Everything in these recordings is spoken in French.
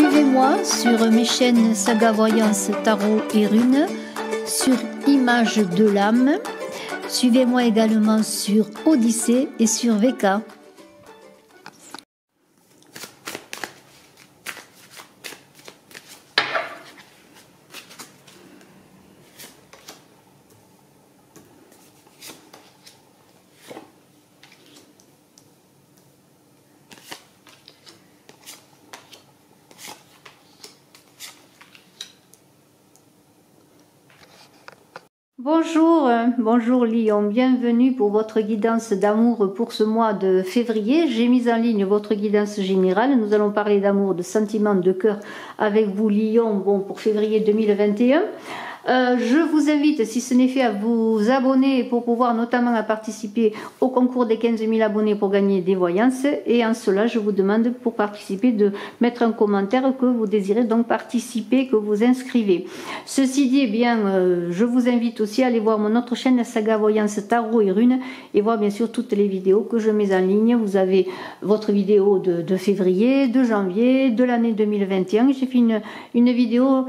Suivez-moi sur mes chaînes Saga Voyance, Tarot et Runes, sur Images de l'âme. Suivez-moi également sur Odyssée et sur VK. Bonjour Lion, bienvenue pour votre guidance d'amour pour ce mois de février. J'ai mis en ligne votre guidance générale. Nous allons parler d'amour, de sentiments, de cœur avec vous Lion, pour février 2021. Je vous invite, si ce n'est fait, à vous abonner pour pouvoir notamment à participer au concours des 15 000 abonnés pour gagner des voyances. Et en cela, je vous demande pour participer de mettre un commentaire que vous désirez donc participer, que vous inscrivez. Ceci dit, je vous invite aussi à aller voir mon autre chaîne, Saga Voyance, Tarot et Runes, et voir bien sûr toutes les vidéos que je mets en ligne. Vous avez votre vidéo de février, de janvier, de l'année 2021. J'ai fait une vidéo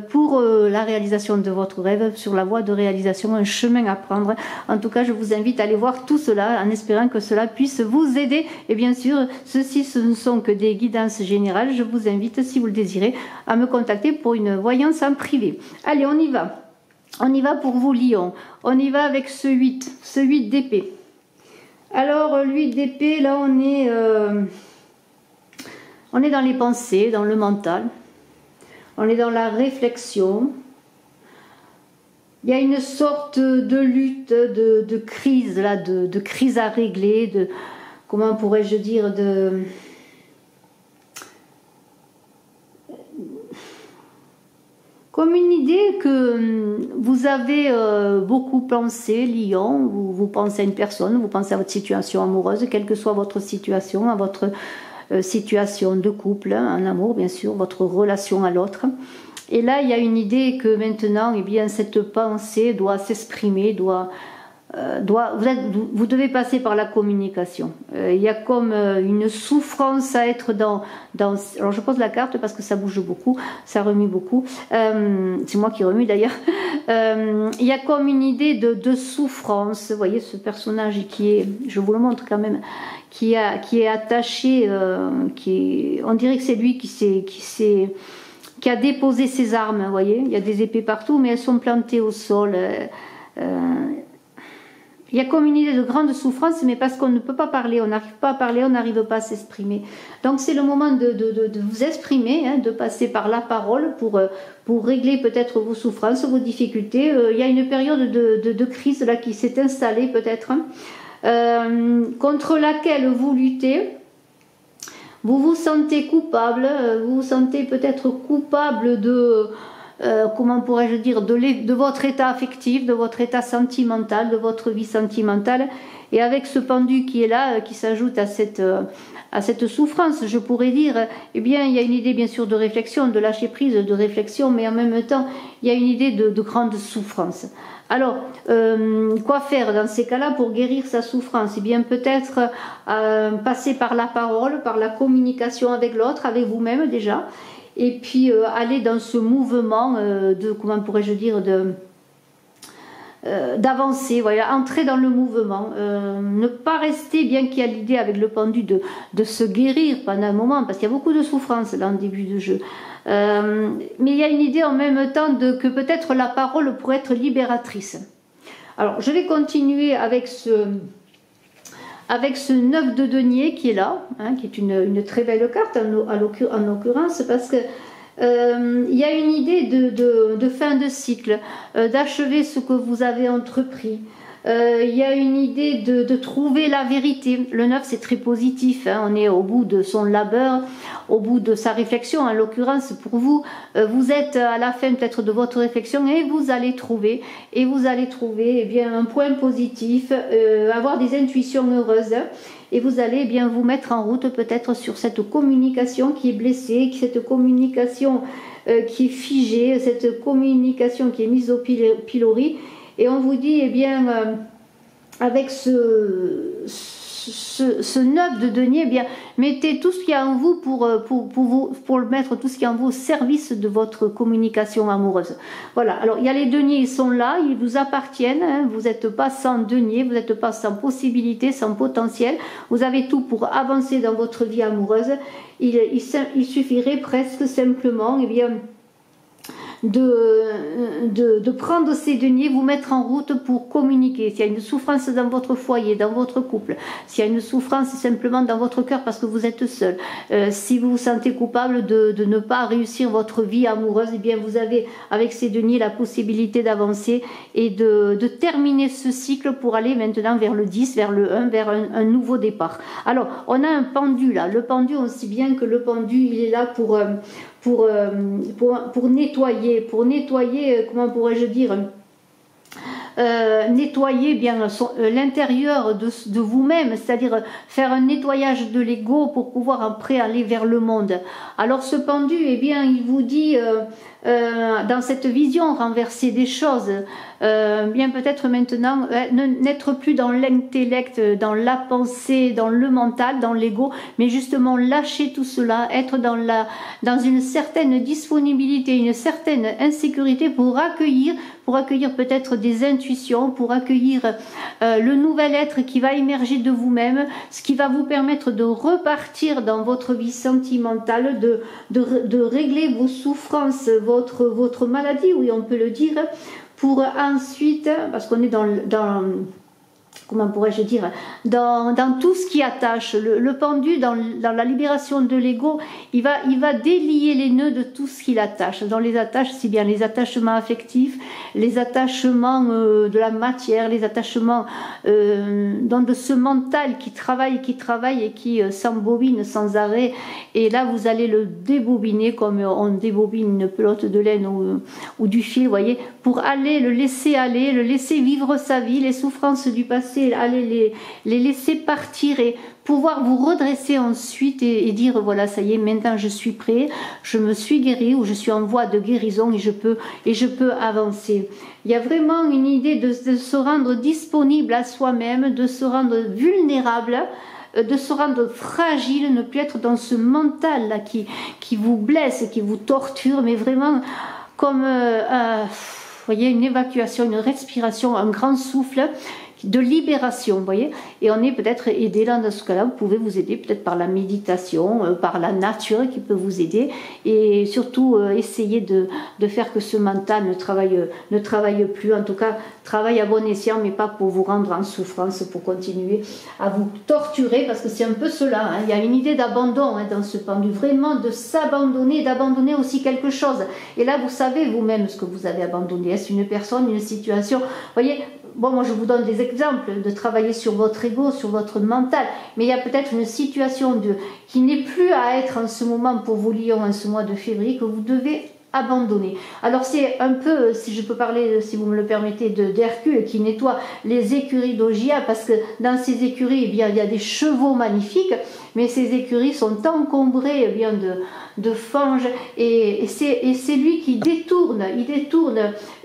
pour la réalisation de votre rêve, sur la voie de réalisation, un chemin à prendre. En tout cas, je vous invite à aller voir tout cela en espérant que cela puisse vous aider. Et bien sûr, ceci, ce ne sont que des guidances générales. Je vous invite, si vous le désirez, à me contacter pour une voyance en privé. Allez, on y va. On y va pour vous, Lion. On y va avec ce 8 d'épée. Alors, le 8 d'épée, là, on est dans les pensées, dans le mental. On est dans la réflexion. Il y a une sorte de lutte, de crise, là, de crise à régler, de, comment pourrais-je dire, comme une idée que vous avez beaucoup pensé, Lion, vous pensez à une personne, vous pensez à votre situation amoureuse, quelle que soit votre situation, à votre situation de couple, en amour bien sûr, votre relation à l'autre. Et là, il y a une idée que maintenant, eh bien, cette pensée doit s'exprimer, vous devez passer par la communication. Il y a comme une souffrance à être dans... Alors, je pose la carte parce que ça bouge beaucoup, ça remue beaucoup. C'est moi qui remue d'ailleurs. Il y a comme une idée de souffrance. Vous voyez ce personnage qui est, je vous le montre quand même, qui est attaché, on dirait que c'est lui qui a déposé ses armes, vous voyez, il y a des épées partout, mais elles sont plantées au sol. Il y a comme une idée de grande souffrance, mais parce qu'on ne peut pas parler, on n'arrive pas à parler, on n'arrive pas à s'exprimer. Donc c'est le moment de vous exprimer, hein, de passer par la parole pour régler peut-être vos souffrances, vos difficultés. Il y a une période de crise là qui s'est installée peut-être, contre laquelle vous luttez. Vous vous sentez coupable, vous vous sentez peut-être coupable de, comment pourrais-je dire, de votre état affectif, de votre état sentimental, de votre vie sentimentale. Et avec ce pendu qui est là, qui s'ajoute à cette souffrance, je pourrais dire, eh bien, il y a une idée bien sûr de réflexion, de lâcher prise, de réflexion, mais en même temps, il y a une idée de grande souffrance. Alors, quoi faire dans ces cas-là pour guérir sa souffrance? Eh bien, peut-être passer par la parole, par la communication avec l'autre, avec vous-même déjà, et puis aller dans ce mouvement comment pourrais-je dire, d'avancer, voilà, entrer dans le mouvement, ne pas rester, bien qu'il y a l'idée avec le pendu de se guérir pendant un moment, parce qu'il y a beaucoup de souffrance là en début de jeu. Mais il y a une idée en même temps que peut-être la parole pourrait être libératrice. Alors je vais continuer avec ce 9 de denier qui est là, hein, qui est une très belle carte en l'occurrence, parce que il y a une idée de fin de cycle, d'achever ce que vous avez entrepris. Il y a une idée de trouver la vérité. Le 9 c'est très positif, hein, on est au bout de son labeur, au bout de sa réflexion. En l'occurrence pour vous, vous êtes à la fin peut-être de votre réflexion et vous allez trouver eh bien, un point positif, avoir des intuitions heureuses. Et vous allez eh bien vous mettre en route peut-être sur cette communication qui est blessée, cette communication qui est figée, cette communication qui est mise au pilori. Et on vous dit, eh bien, avec ce ce 9 de denier, eh bien, mettez tout ce qu'il y a en vous pour le mettre, tout ce qui est en vous au service de votre communication amoureuse. Voilà, alors il y a les deniers, ils sont là, ils vous appartiennent, hein, vous n'êtes pas sans denier, vous n'êtes pas sans possibilité, sans potentiel, vous avez tout pour avancer dans votre vie amoureuse. Il suffirait presque simplement, eh bien, de prendre ces deniers, vous mettre en route pour communiquer. S'il y a une souffrance dans votre foyer, dans votre couple, s'il y a une souffrance simplement dans votre cœur parce que vous êtes seul, si vous vous sentez coupable de ne pas réussir votre vie amoureuse, eh bien vous avez avec ces deniers la possibilité d'avancer et de terminer ce cycle pour aller maintenant vers le 10, vers le 1, vers un nouveau départ. Alors, on a un pendu là. Le pendu, on sait bien que le pendu, il est là pour nettoyer, comment pourrais-je dire, nettoyer bien l'intérieur de vous-même, c'est-à-dire faire un nettoyage de l'ego pour pouvoir après aller vers le monde. Alors ce pendu, eh bien, il vous dit dans cette vision renverser des choses, bien peut-être maintenant n'être plus dans l'intellect, dans la pensée, dans le mental, dans l'ego, mais justement lâcher tout cela, être dans une certaine disponibilité, une certaine insécurité pour accueillir peut-être des intuitions, pour accueillir le nouvel être qui va émerger de vous-même, ce qui va vous permettre de repartir dans votre vie sentimentale, de régler vos souffrances, votre maladie, oui on peut le dire, pour ensuite, parce qu'on est dans comment pourrais-je dire, dans tout ce qui attache. Le pendu, dans la libération de l'ego, il va délier les nœuds de tout ce qui l'attache. Dans les attaches, c'est bien les attachements affectifs, les attachements de la matière, les attachements de ce mental qui travaille et qui s'embobine sans arrêt. Et là, vous allez le débobiner comme on débobine une pelote de laine ou du fil, vous voyez, pour le laisser vivre sa vie, les souffrances du passé, aller les laisser partir et pouvoir vous redresser ensuite et dire voilà, ça y est, maintenant je suis prêt, je me suis guéri ou je suis en voie de guérison et je peux avancer. Il y a vraiment une idée de se rendre disponible à soi-même, de se rendre vulnérable, de se rendre fragile, ne plus être dans ce mental là qui vous blesse, qui vous torture, mais vraiment comme vous voyez, une évacuation, une respiration, un grand souffle de libération, vous voyez, et on est peut-être aidé là dans ce cas-là. Vous pouvez vous aider peut-être par la méditation, par la nature qui peut vous aider, et surtout essayer de faire que ce mental ne travaille plus, en tout cas travaille à bon escient, mais pas pour vous rendre en souffrance, pour continuer à vous torturer, parce que c'est un peu cela, hein. Il y a une idée d'abandon dans ce pendu, vraiment de s'abandonner, d'abandonner aussi quelque chose, et là vous savez vous-même ce que vous avez abandonné. Est-ce une personne, une situation, vous voyez. Bon, moi je vous donne des exemples de travailler sur votre ego, sur votre mental, mais il y a peut-être une situation qui n'est plus à être en ce moment pour vous, lions, en ce mois de février, que vous devez abandonner. Alors c'est un peu, si je peux parler, si vous me le permettez, d'Hercule qui nettoie les écuries d'Ogia, parce que dans ces écuries, eh bien, il y a des chevaux magnifiques, mais ces écuries sont encombrées eh bien, de fange, et c'est lui qui détourne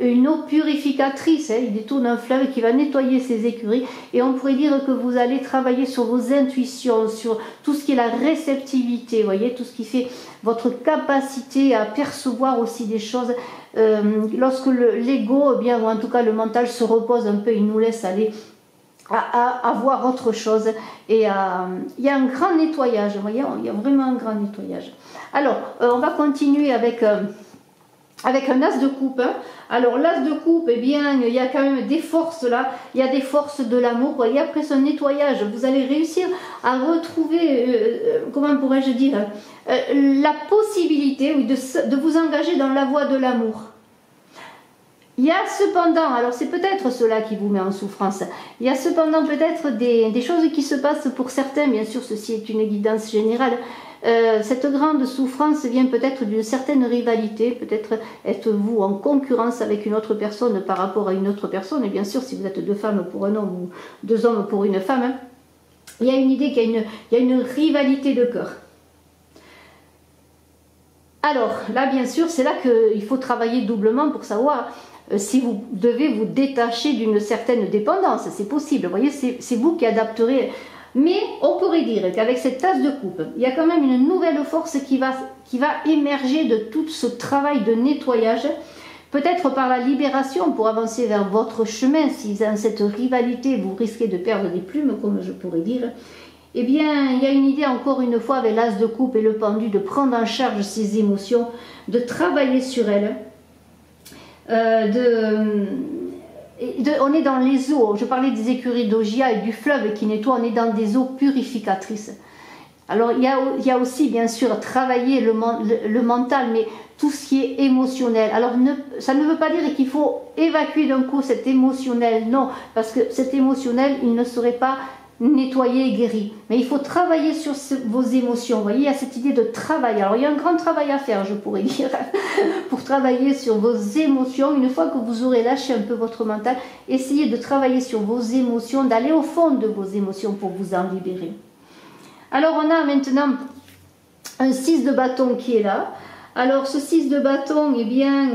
une eau purificatrice, hein, il détourne un fleuve qui va nettoyer ces écuries, et on pourrait dire que vous allez travailler sur vos intuitions, sur tout ce qui est la réceptivité, vous voyez, tout ce qui fait votre capacité à percevoir aussi des choses. Lorsque l'ego, eh bien, ou en tout cas le mental se repose un peu, il nous laisse aller à voir autre chose, et il y a un grand nettoyage, vous voyez, il y a vraiment un grand nettoyage. Alors on va continuer avec un as de coupe, hein. Alors l'as de coupe, eh bien il y a quand même des forces là, il y a des forces de l'amour, vous voyez, après ce nettoyage vous allez réussir à retrouver comment pourrais-je dire, la possibilité, oui, de vous engager dans la voie de l'amour. Il y a cependant, alors c'est peut-être cela qui vous met en souffrance, il y a cependant peut-être des choses qui se passent pour certains, bien sûr ceci est une guidance générale. Cette grande souffrance vient peut-être d'une certaine rivalité, peut-être êtes-vous en concurrence avec une autre personne par rapport à une autre personne, et bien sûr si vous êtes deux femmes pour un homme ou deux hommes pour une femme, hein, il y a une idée qu'il y a une rivalité de cœur. Alors là bien sûr c'est là qu'il faut travailler doublement pour savoir si vous devez vous détacher d'une certaine dépendance, c'est possible, vous voyez, c'est vous qui adapterez. Mais on pourrait dire qu'avec cette tasse de coupe, il y a quand même une nouvelle force qui va émerger de tout ce travail de nettoyage, peut-être par la libération pour avancer vers votre chemin. Si dans cette rivalité vous risquez de perdre des plumes, comme je pourrais dire, eh bien il y a une idée encore une fois avec l'as de coupe et le pendu de prendre en charge ces émotions, de travailler sur elles, on est dans les eaux, je parlais des écuries d'Augia et du fleuve qui nettoie, on est dans des eaux purificatrices. Alors il y a aussi bien sûr travailler le mental, mais tout ce qui est émotionnel. Alors ça ne veut pas dire qu'il faut évacuer d'un coup cet émotionnel, non, parce que cet émotionnel, il ne serait pas nettoyé et guéri. Mais il faut travailler sur vos émotions. Vous voyez, il y a cette idée de travail. Alors il y a un grand travail à faire, je pourrais dire, pour travailler sur vos émotions. Une fois que vous aurez lâché un peu votre mental, essayez de travailler sur vos émotions, d'aller au fond de vos émotions pour vous en libérer. Alors on a maintenant un 6 de bâton qui est là. Alors ce 6 de bâton, eh bien,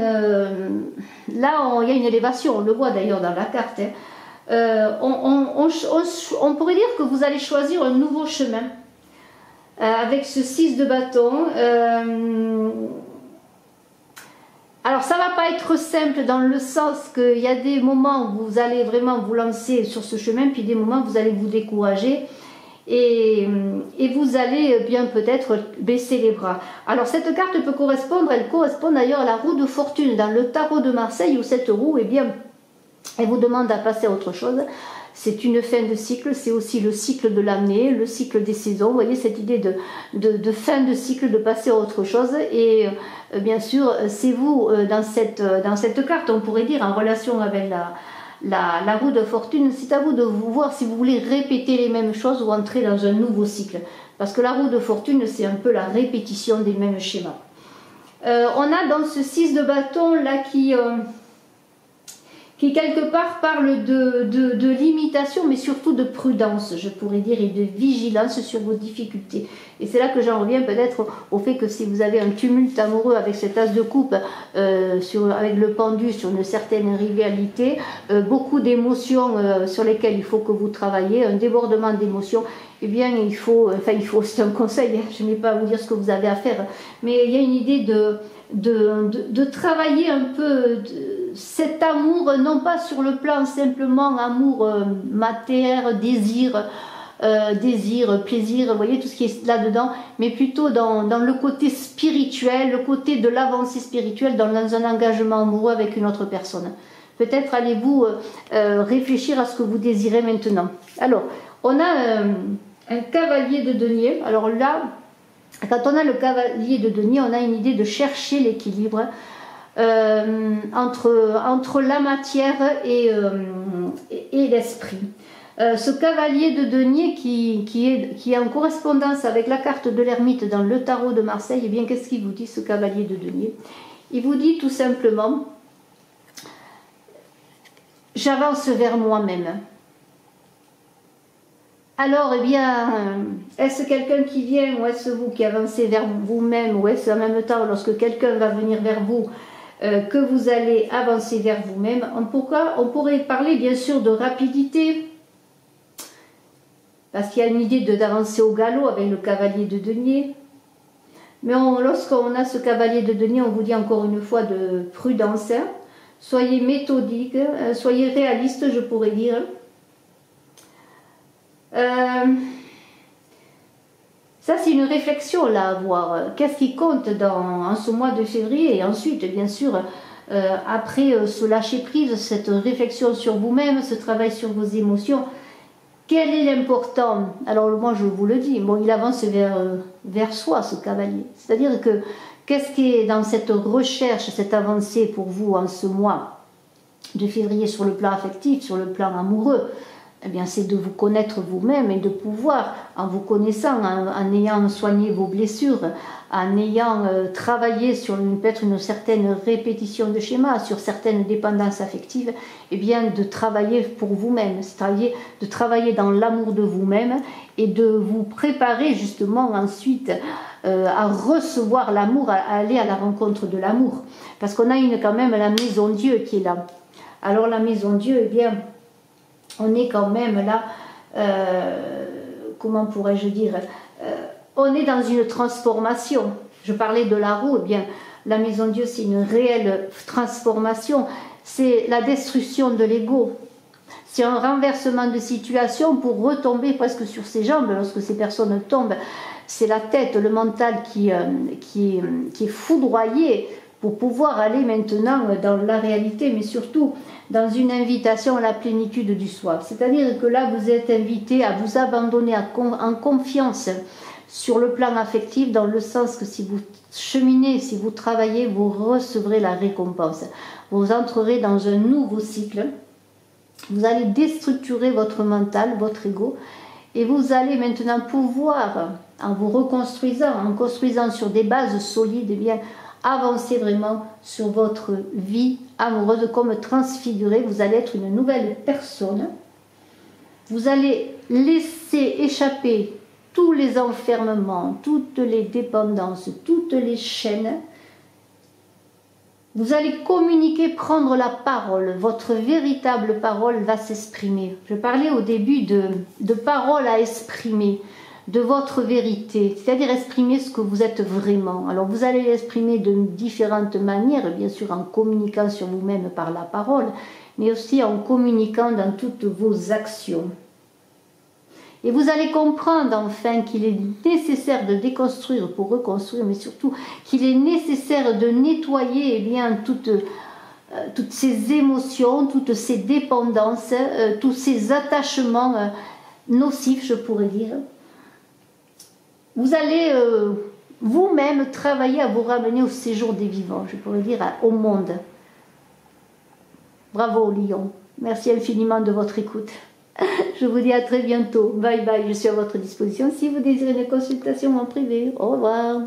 là il y a une élévation, on le voit d'ailleurs dans la carte. Hein. On pourrait dire que vous allez choisir un nouveau chemin avec ce 6 de bâton. Alors ça ne va pas être simple dans le sens qu'il y a des moments où vous allez vraiment vous lancer sur ce chemin, puis des moments où vous allez vous décourager. Et vous allez bien peut-être baisser les bras. Alors cette carte peut correspondre, elle correspond d'ailleurs à la roue de fortune dans le tarot de Marseille, où cette roue, eh bien, elle vous demande à passer à autre chose. C'est une fin de cycle, c'est aussi le cycle de l'année, le cycle des saisons. Vous voyez cette idée de fin de cycle, de passer à autre chose. Et bien sûr, c'est vous dans cette carte, on pourrait dire, en relation avec la roue de fortune, c'est à vous de vous voir si vous voulez répéter les mêmes choses ou entrer dans un nouveau cycle. Parce que la roue de fortune, c'est un peu la répétition des mêmes schémas. On a dans ce 6 de bâton là qui quelque part parle de limitation, mais surtout de prudence, je pourrais dire, et de vigilance sur vos difficultés. Et c'est là que j'en reviens peut-être au fait que si vous avez un tumulte amoureux avec cet as de coupe, avec le pendu, sur une certaine rivalité, beaucoup d'émotions sur lesquelles il faut que vous travaillez, un débordement d'émotions, eh bien il faut, c'est un conseil, hein, je n'ai pas à vous dire ce que vous avez à faire, mais il y a une idée de travailler un peu cet amour, non pas sur le plan simplement amour matériel, désir, plaisir, vous voyez tout ce qui est là-dedans, mais plutôt dans le côté spirituel, le côté de l'avancée spirituelle, dans un engagement amoureux avec une autre personne. Peut-être allez-vous réfléchir à ce que vous désirez maintenant. Alors, on a un cavalier de denier. Alors là, quand on a le cavalier de denier, on a une idée de chercher l'équilibre entre la matière et l'esprit. Ce cavalier de denier qui est en correspondance avec la carte de l'ermite dans le tarot de Marseille, eh bien qu'est-ce qu'il vous dit, ce cavalier de denier? Il vous dit tout simplement: j'avance vers moi-même. Alors, eh bien, est-ce quelqu'un qui vient ou est-ce vous qui avancez vers vous-même, ou est-ce en même temps, lorsque quelqu'un va venir vers vous, que vous allez avancer vers vous-même? On pourrait parler bien sûr de rapidité, parce qu'il y a une idée d'avancer au galop avec le cavalier de denier. Mais lorsqu'on a ce cavalier de denier, on vous dit encore une fois de prudence, hein. Soyez méthodique, soyez réaliste, je pourrais dire. Ça, c'est une réflexion là à avoir. Qu'est-ce qui compte en ce mois de février? Et ensuite, bien sûr, après ce lâcher-prise, cette réflexion sur vous-même, ce travail sur vos émotions, quel est l'important? Alors moi, je vous le dis, bon, il avance vers soi, ce cavalier. C'est-à-dire que qu'est-ce qui est dans cette recherche, cette avancée pour vous en ce mois de février sur le plan affectif, sur le plan amoureux? Eh bien, c'est de vous connaître vous-même et de pouvoir, en vous connaissant, en ayant soigné vos blessures, en ayant travaillé sur peut-être une certaine répétition de schémas, sur certaines dépendances affectives, eh bien, de travailler pour vous-même, c'est-à-dire de travailler dans l'amour de vous-même et de vous préparer justement ensuite à recevoir l'amour, à aller à la rencontre de l'amour. Parce qu'on a quand même la maison Dieu qui est là. Alors la maison Dieu, eh bien, on est quand même là comment pourrais-je dire, on est dans une transformation. Je parlais de la roue, eh bien, la Maison Dieu, c'est une réelle transformation. C'est la destruction de l'ego. C'est un renversement de situation pour retomber presque sur ses jambes. Lorsque ces personnes tombent, c'est la tête, le mental qui est foudroyé pour pouvoir aller maintenant dans la réalité, mais surtout dans une invitation à la plénitude du soi. C'est-à-dire que là, vous êtes invité à vous abandonner en confiance sur le plan affectif, dans le sens que si vous cheminez, si vous travaillez, vous recevrez la récompense. Vous entrerez dans un nouveau cycle. Vous allez déstructurer votre mental, votre ego, et vous allez maintenant pouvoir, en vous reconstruisant, en construisant sur des bases solides, eh bien, avancer vraiment sur votre vie amoureuse comme transfigurée. Vous allez être une nouvelle personne. Vous allez laisser échapper tous les enfermements, toutes les dépendances, toutes les chaînes. Vous allez communiquer, prendre la parole. Votre véritable parole va s'exprimer. Je parlais au début de parole à exprimer, de votre vérité, c'est-à-dire exprimer ce que vous êtes vraiment. Alors vous allez l'exprimer de différentes manières, bien sûr en communiquant sur vous-même par la parole, mais aussi en communiquant dans toutes vos actions. Et vous allez comprendre enfin qu'il est nécessaire de déconstruire pour reconstruire, mais surtout qu'il est nécessaire de nettoyer bien toutes ces émotions, toutes ces dépendances, tous ces attachements nocifs, je pourrais dire. Vous allez vous-même travailler à vous ramener au séjour des vivants, je pourrais dire au monde. Bravo Lion, merci infiniment de votre écoute. Je vous dis à très bientôt. Bye bye, je suis à votre disposition si vous désirez une consultation en privé. Au revoir.